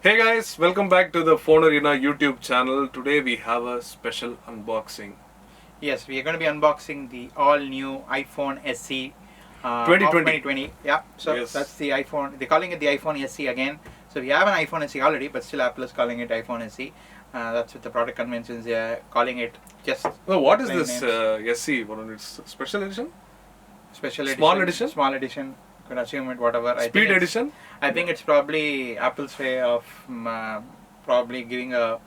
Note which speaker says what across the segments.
Speaker 1: Hey guys, welcome back to the Phone Arena YouTube channel. Today we have a special unboxing.
Speaker 2: Yes, we are going to be unboxing the all-new iPhone SE of
Speaker 1: 2020.
Speaker 2: 2020. Yeah, so
Speaker 1: Yes.
Speaker 2: that's the iPhone. They're calling it the iPhone SE again. So we have an iPhone SE already, but still Apple is calling it iPhone SE. That's with the product conventions. They are calling it just
Speaker 1: So what is
Speaker 2: plain
Speaker 1: this
Speaker 2: names.
Speaker 1: SE? What is it? Special edition?
Speaker 2: Special
Speaker 1: Small edition?
Speaker 2: Small edition. Could assume it whatever.
Speaker 1: Speed edition?
Speaker 2: I think it's probably Apple's way of probably giving a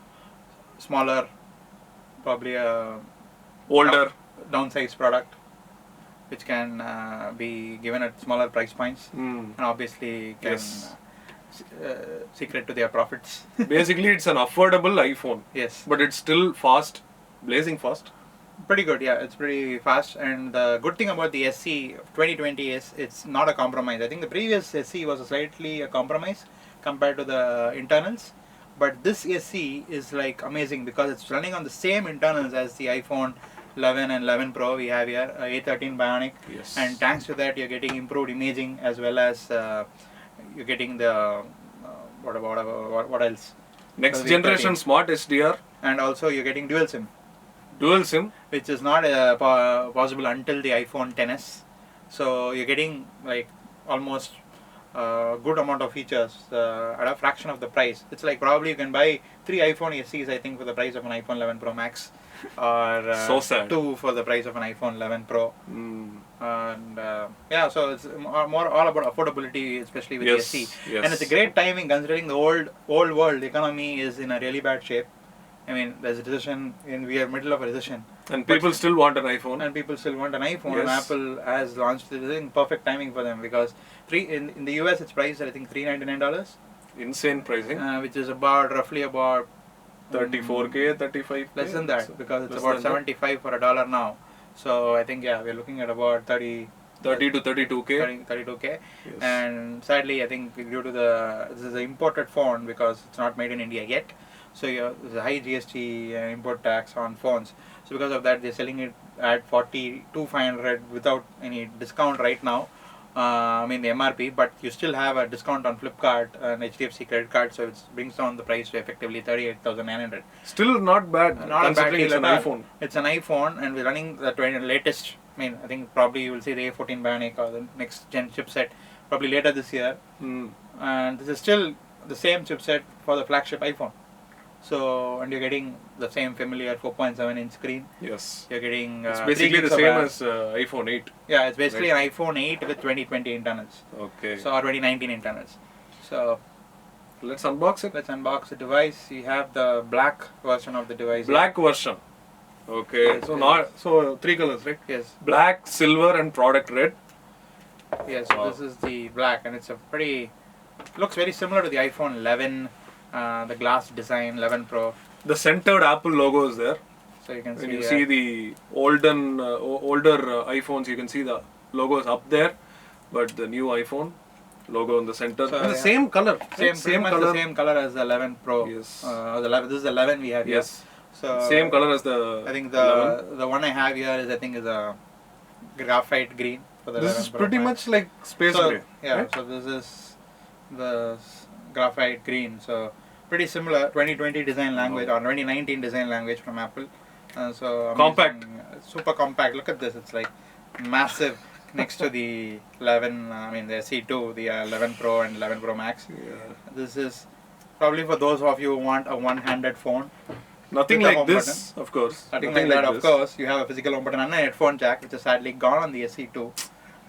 Speaker 2: smaller, probably a
Speaker 1: Older?
Speaker 2: downsized product, which can be given at smaller price points
Speaker 1: Mm.
Speaker 2: and obviously can
Speaker 1: Yes.
Speaker 2: secret to their profits.
Speaker 1: Basically it's an affordable iPhone.
Speaker 2: Yes,
Speaker 1: But it's still fast. Blazing fast.
Speaker 2: pretty good. Yeah, it's pretty fast. And the good thing about the SE of 2020 is it's not a compromise. I think the previous SE was slightly a compromise compared to the internals. But this SE is like amazing because it's running on the same internals as the iPhone 11 and 11 Pro we have here, A13 Bionic.
Speaker 1: Yes.
Speaker 2: And thanks to that, you're getting improved imaging as well as you're getting the what else?
Speaker 1: Next
Speaker 2: The
Speaker 1: generation
Speaker 2: V13.
Speaker 1: Smart SDR.
Speaker 2: And also you're getting dual SIM,
Speaker 1: Dual SIM.
Speaker 2: which is not possible until the iPhone 10s. So you're getting like almost good amount of features at a fraction of the price. It's like probably you can buy 3 iPhone SEs, I think, for the price of an iPhone 11 Pro Max, or
Speaker 1: So sad.
Speaker 2: 2 for the price of an iPhone 11 Pro.
Speaker 1: Mm.
Speaker 2: And yeah, so it's more all about affordability, especially with
Speaker 1: Yes.
Speaker 2: the SE.
Speaker 1: Yes.
Speaker 2: And it's a great timing considering the old world economy is in a really bad shape. I mean, there's a recession, and we are middle of a recession,
Speaker 1: And people still want an iPhone.
Speaker 2: and people still want an iPhone. And
Speaker 1: Yes.
Speaker 2: Apple has launched it in perfect timing for them because in the US it's priced at I think $399,
Speaker 1: Insane pricing.
Speaker 2: which is about roughly about
Speaker 1: 34K, 35K.
Speaker 2: less than that because it's
Speaker 1: Less
Speaker 2: about
Speaker 1: than that.
Speaker 2: 75 for $1 now. So I think we're looking at about
Speaker 1: 30 to 32K.
Speaker 2: 32K.
Speaker 1: Yes.
Speaker 2: And sadly, I think due to this is an imported phone because it's not made in India yet. So there's a high GST import tax on phones. So because of that, they're selling it at 42,500 without any discount right now. I mean the MRP, but you still have a discount on Flipkart and HDFC credit card, so it brings down the price to effectively 38,900.
Speaker 1: Still not bad,
Speaker 2: Not a bad
Speaker 1: considering it's
Speaker 2: deal
Speaker 1: an
Speaker 2: at all.
Speaker 1: iPhone.
Speaker 2: It's an iPhone, and we're running the latest. I mean, I think probably you will see the A14 Bionic or the next gen chipset probably later this year.
Speaker 1: Mm.
Speaker 2: And this is still the same chipset for the flagship iPhone. So, and you're getting the same familiar 4.7-inch screen.
Speaker 1: Yes.
Speaker 2: You're getting
Speaker 1: It's
Speaker 2: 3
Speaker 1: basically the
Speaker 2: gigs of
Speaker 1: same
Speaker 2: RAM.
Speaker 1: as iPhone 8.
Speaker 2: Yeah, it's basically
Speaker 1: Right.
Speaker 2: an iPhone 8 with 2020 internals.
Speaker 1: Okay.
Speaker 2: So, or 2019 internals. So,
Speaker 1: Let's unbox it.
Speaker 2: let's unbox the device. You have the black version of the device.
Speaker 1: Black version. Okay.
Speaker 2: Yes,
Speaker 1: So
Speaker 2: yes.
Speaker 1: not so 3 colors, right?
Speaker 2: Yes,
Speaker 1: Black, silver, and product red.
Speaker 2: yes.
Speaker 1: Wow.
Speaker 2: This is the black, and it's a pretty. Looks very similar to the iPhone 11, the glass design 11 Pro.
Speaker 1: The centered Apple logo is there.
Speaker 2: So you can
Speaker 1: When
Speaker 2: see.
Speaker 1: you see the older iPhones, you can see the logos up there, but the new iPhone logo in the center.
Speaker 2: So,
Speaker 1: And the
Speaker 2: yeah.
Speaker 1: same color.
Speaker 2: Pretty much
Speaker 1: color.
Speaker 2: the same color as the 11 Pro.
Speaker 1: Yes.
Speaker 2: The 11, this is the 11 we have here.
Speaker 1: Yes.
Speaker 2: So
Speaker 1: Same color as the.
Speaker 2: I think
Speaker 1: 11.
Speaker 2: the one I have here is a graphite green for the
Speaker 1: This
Speaker 2: 11
Speaker 1: is
Speaker 2: Pro
Speaker 1: pretty
Speaker 2: Max.
Speaker 1: much like space
Speaker 2: So,
Speaker 1: gray.
Speaker 2: yeah,
Speaker 1: right?
Speaker 2: so this is the graphite green. So pretty similar 2020 design language or 2019 design language from Apple. So amazing.
Speaker 1: Compact.
Speaker 2: Super compact. Look at this. It's like massive next to the 11. I mean the C2, the 11 Pro and 11 Pro Max.
Speaker 1: Yeah.
Speaker 2: This is probably for those of you who want a one-handed phone.
Speaker 1: Nothing
Speaker 2: With a
Speaker 1: like
Speaker 2: home
Speaker 1: this, of course.
Speaker 2: Nothing like that, of course. You have a physical home button and a headphone jack, which is sadly gone on the SE2.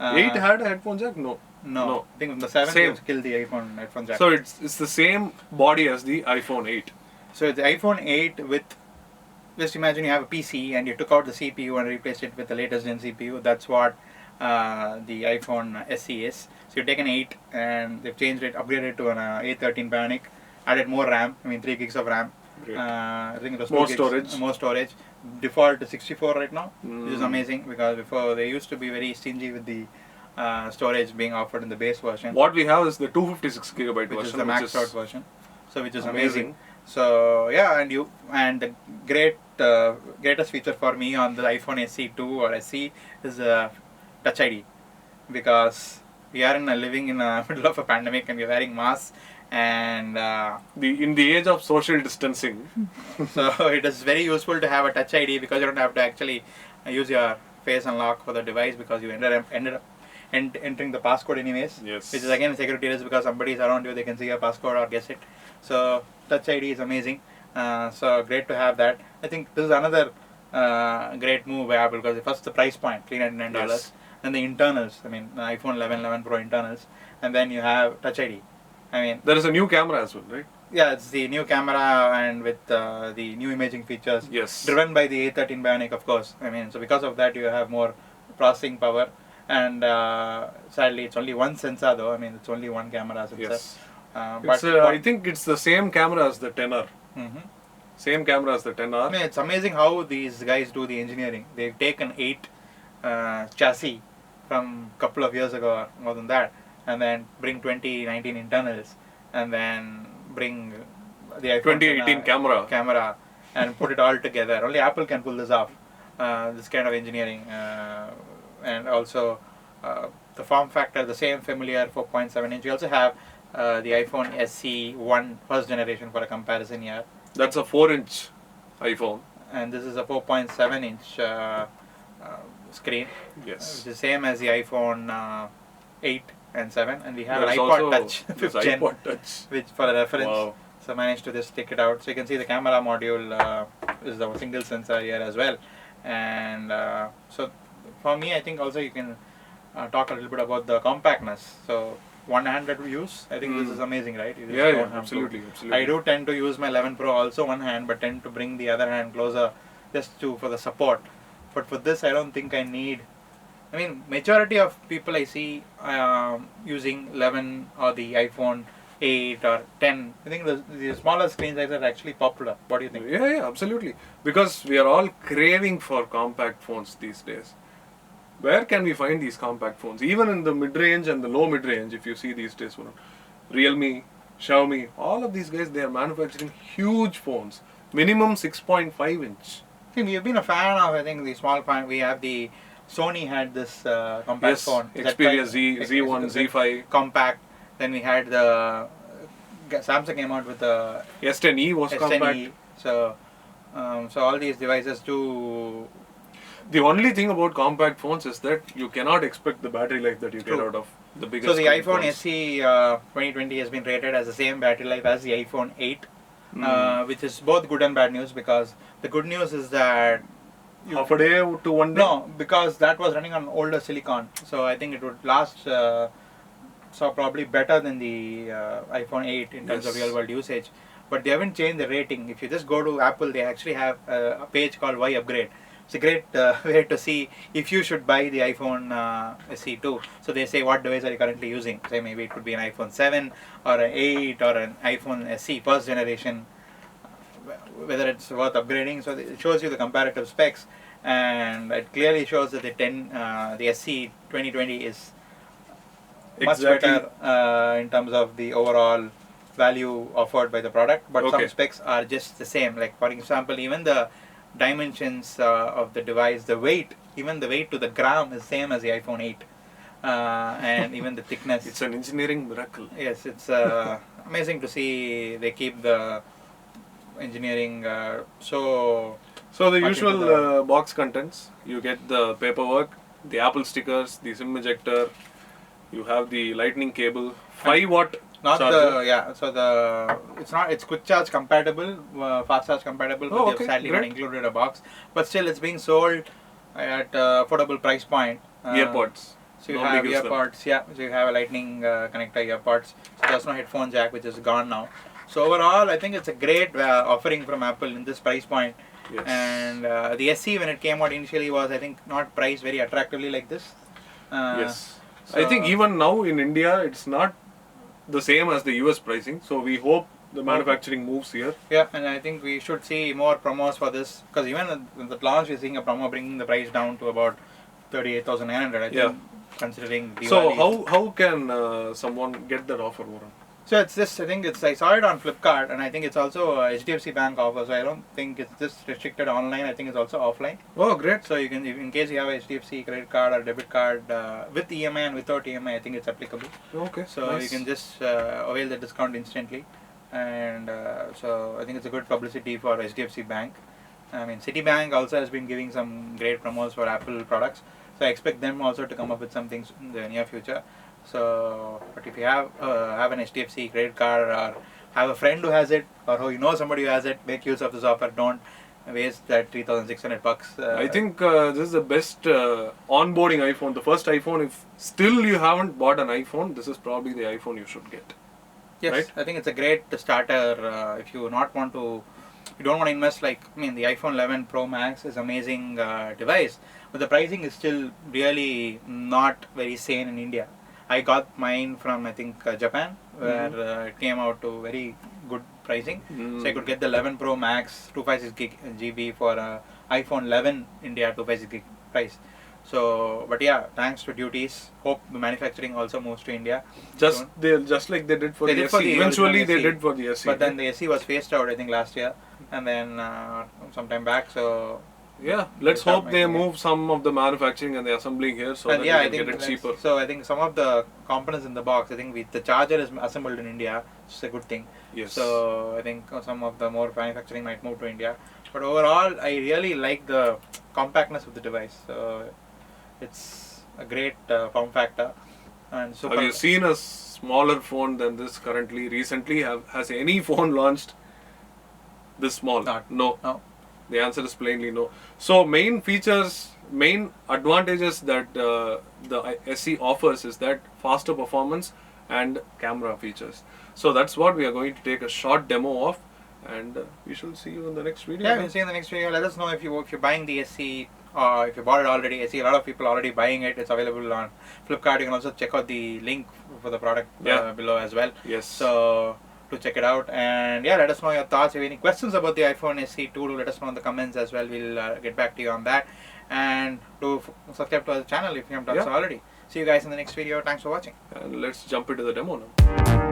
Speaker 1: 8 had a headphone jack? No.
Speaker 2: No.
Speaker 1: No.
Speaker 2: I think the 7
Speaker 1: Same.
Speaker 2: has killed the iPhone headphone jack.
Speaker 1: So it's the same body as the iPhone 8.
Speaker 2: So the iPhone 8 with, just imagine you have a PC and you took out the CPU and replaced it with the latest gen CPU. That's what the iPhone SE is. So you take an 8 and they've changed it, upgraded to an A13 Bionic, added more RAM, 3 gigs of RAM.
Speaker 1: Great.
Speaker 2: I think it was
Speaker 1: More
Speaker 2: 2 gigs,
Speaker 1: storage.
Speaker 2: More storage. Default to 64 right now, which is
Speaker 1: Mm.
Speaker 2: amazing because before they used to be very stingy with the storage being offered in the base version,
Speaker 1: What we have is the 256 gigabyte
Speaker 2: which
Speaker 1: version,
Speaker 2: is the maxed out version. So which is amazing. So yeah, and the greatest feature for me on the iPhone SE2 or SE is Touch ID, because we are living in the middle of a pandemic and we're wearing masks and
Speaker 1: In the age of social distancing,
Speaker 2: so it is very useful to have a Touch ID because you don't have to actually use your face unlock for the device because you ended up entering the passcode anyways.
Speaker 1: yes,
Speaker 2: Which is again a security risk because somebody is around you, they can see your passcode or guess it. So Touch ID is amazing. So great to have that. I think this is another great move by Apple because first the price point, $399,
Speaker 1: Yes.
Speaker 2: then the internals. I mean, the iPhone 11, 11 Pro internals, and then you have Touch ID. I mean,
Speaker 1: there is a new camera as well, right?
Speaker 2: yeah, it's the new camera and with the new imaging features.
Speaker 1: Yes.
Speaker 2: Driven by the A13 Bionic, of course. I mean, so because of that, you have more processing power. And sadly, it's only one sensor though. I mean, it's only one camera sensor.
Speaker 1: Yes.
Speaker 2: But
Speaker 1: I think it's the same camera as the 10R.
Speaker 2: Mhm.
Speaker 1: Same camera as the
Speaker 2: I
Speaker 1: 10R.
Speaker 2: mean, it's amazing how these guys do the engineering. They've taken 8 chassis from a couple of years ago, or more than that, and then bring 2019 internals, and then bring the iPhone
Speaker 1: 2018
Speaker 2: camera and put it all together. Only Apple can pull this off. This kind of engineering, and also the form factor, the same familiar 4.7 inch. You also have the iPhone SE 1 first generation for a comparison here.
Speaker 1: That's a 4-inch iPhone.
Speaker 2: And this is a 4.7 inch screen,
Speaker 1: Yes.
Speaker 2: which is same as the iPhone 8 and 7, and we have
Speaker 1: There's
Speaker 2: an
Speaker 1: also
Speaker 2: iPod Touch,
Speaker 1: this
Speaker 2: 5th gen,
Speaker 1: iPod Touch.
Speaker 2: which for a reference.
Speaker 1: Wow.
Speaker 2: So I managed to just take it out. So you can see the camera module is a single sensor here as well, and so for me, I think also you can talk a little bit about the compactness. So one-handed use, I think this is amazing, right? You just
Speaker 1: Yeah,
Speaker 2: don't
Speaker 1: yeah,
Speaker 2: have to-
Speaker 1: absolutely, absolutely.
Speaker 2: I do tend to use my 11 Pro also one hand, but tend to bring the other hand closer just for the support. But for this, I don't think I need. I mean, majority of people I see using 11 or the iPhone 8 or 10. I think the smaller screen sizes are actually popular. What do you think?
Speaker 1: Yeah, yeah, absolutely. Because we are all craving for compact phones these days. Where can we find these compact phones? Even in the mid-range and the low mid-range, if you see these days, Realme, Xiaomi, all of these guys, they are manufacturing huge phones. Minimum 6.5 inch.
Speaker 2: See, we have been a fan of, I think, the small phone. We have the Sony had this compact
Speaker 1: Yes,
Speaker 2: phone.
Speaker 1: Xperia Z, Z1, Z5.
Speaker 2: Compact. Then we had the Samsung came out with the
Speaker 1: S10e was
Speaker 2: S10e.
Speaker 1: compact.
Speaker 2: So all these devices do.
Speaker 1: The only thing about compact phones is that you cannot expect the battery life that you get
Speaker 2: True.
Speaker 1: out of the biggest
Speaker 2: So the
Speaker 1: screen
Speaker 2: iPhone
Speaker 1: phones.
Speaker 2: SE 2020 has been rated as the same battery life as the iPhone 8, which is both good and bad news because the good news is that
Speaker 1: Half a day to 1 day?
Speaker 2: no, because that was running on older silicon, so I think it would last so probably better than the iPhone 8 in terms of
Speaker 1: Yes.
Speaker 2: real world usage. But they haven't changed the rating. If you just go to Apple, they actually have a page called Why Upgrade. It's a great way to see if you should buy the iPhone SE2. So they say what device are you currently using. Say maybe it could be an iPhone 7 or an 8 or an iPhone SE first generation. Whether it's worth upgrading. So it shows you the comparative specs, and it clearly shows that the SE 2020 is much
Speaker 1: Exactly.
Speaker 2: better in terms of the overall value offered by the product, but some
Speaker 1: Okay.
Speaker 2: specs are just the same. Like for example, even the dimensions of the device, even the weight to the gram is same as the iPhone 8, and even the thickness.
Speaker 1: It's an engineering miracle.
Speaker 2: Yes, it's amazing to see they keep the engineering so.
Speaker 1: So the
Speaker 2: Much
Speaker 1: usual
Speaker 2: into the-
Speaker 1: box contents, you get the paperwork, the Apple stickers, the SIM ejector, you have the lightning cable, 5-watt
Speaker 2: Not
Speaker 1: charger.
Speaker 2: it's quick charge compatible, fast charge compatible, but
Speaker 1: Oh,
Speaker 2: they've
Speaker 1: okay,
Speaker 2: sadly not
Speaker 1: great.
Speaker 2: included a box. But still, it's being sold at affordable price point.
Speaker 1: Earpods.
Speaker 2: So you
Speaker 1: Nobody
Speaker 2: have
Speaker 1: gives them.
Speaker 2: earpods, yeah. So you have a lightning connector earpods. So there's no headphone jack, which is gone now. So overall, I think it's a great offering from Apple in this price point.
Speaker 1: Yes.
Speaker 2: And the SE, when it came out initially, was I think not priced very attractively like this.
Speaker 1: Yes.
Speaker 2: so-
Speaker 1: I think even now in India, it's not the same as the US pricing. So we hope the manufacturing moves here.
Speaker 2: Yeah, and I think we should see more promos for this because even at the launch, we're seeing a promo bringing the price down to about 38,900. I think,
Speaker 1: Yeah.
Speaker 2: considering Diwali.
Speaker 1: So how can someone get that offer, Varun?
Speaker 2: So it's just, I think I saw it on Flipkart, and I think it's also HDFC Bank offer. So I don't think it's just restricted online. I think it's also offline.
Speaker 1: Oh, great.
Speaker 2: So you can, in case you have a HDFC credit card or debit card with EMI and without EMI, I think it's applicable.
Speaker 1: Okay.
Speaker 2: So
Speaker 1: nice.
Speaker 2: you can just avail the discount instantly, and so I think it's a good publicity for HDFC Bank. I mean, Citibank also has been giving some great promos for Apple products. So I expect them also to come up with some things in the near future. So, but if you have an HDFC credit card or have a friend who has it, or who you know somebody who has it, make use of this offer. Don't waste that $3,600.
Speaker 1: I think this is the best onboarding iPhone. The first iPhone, if still you haven't bought an iPhone, this is probably the iPhone you should get.
Speaker 2: Yes,
Speaker 1: right?
Speaker 2: I think it's a great starter if you don't want to invest. Like, I mean, the iPhone 11 Pro Max is amazing device, but the pricing is still really not very sane in India. I got mine from, I think, Japan, where it came out to very good pricing. So I could get the 11 Pro Max 256 GB for iPhone 11 India 256 gig price. So, but yeah, thanks to duties, hope the manufacturing also moves to India.
Speaker 1: Just like they did for
Speaker 2: They
Speaker 1: the
Speaker 2: did for
Speaker 1: SE.
Speaker 2: the
Speaker 1: Eventually,
Speaker 2: original
Speaker 1: they
Speaker 2: SE.
Speaker 1: did for the SE.
Speaker 2: But then the SE was phased out, I think, last year, and then sometime back. So
Speaker 1: yeah, let's
Speaker 2: They
Speaker 1: hope
Speaker 2: start
Speaker 1: they
Speaker 2: making it.
Speaker 1: move some of the manufacturing and the assembling here so
Speaker 2: and
Speaker 1: that
Speaker 2: yeah,
Speaker 1: we
Speaker 2: I
Speaker 1: can
Speaker 2: think
Speaker 1: get it cheaper.
Speaker 2: so. I think some of the components in the box, I think the charger is assembled in India, which is a good thing.
Speaker 1: Yes.
Speaker 2: So I think some of the more manufacturing might move to India. But overall, I really like the compactness of the device. So it's a great form factor. And super.
Speaker 1: Have you seen a smaller phone than this currently? Recently, has any phone launched this small?
Speaker 2: Not.
Speaker 1: No.
Speaker 2: No.
Speaker 1: The answer is plainly no. So main features, main advantages that the SE offers is that faster performance and camera features. So that's what we are going to take a short demo of, and we shall see you in the next video.
Speaker 2: Yeah, we'll see you in the next video. Let us know if you're buying the SE or if you bought it already. I see a lot of people already buying it. It's available on Flipkart. You can also check out the link for the product below as well.
Speaker 1: Yes.
Speaker 2: So to check it out, and yeah, let us know your thoughts. If you have any questions about the iPhone SE 2, let us know in the comments as well. We'll get back to you on that, and do subscribe to our channel if you haven't done so already. See you guys in the next video. Thanks for watching.
Speaker 1: And let's jump into the demo now.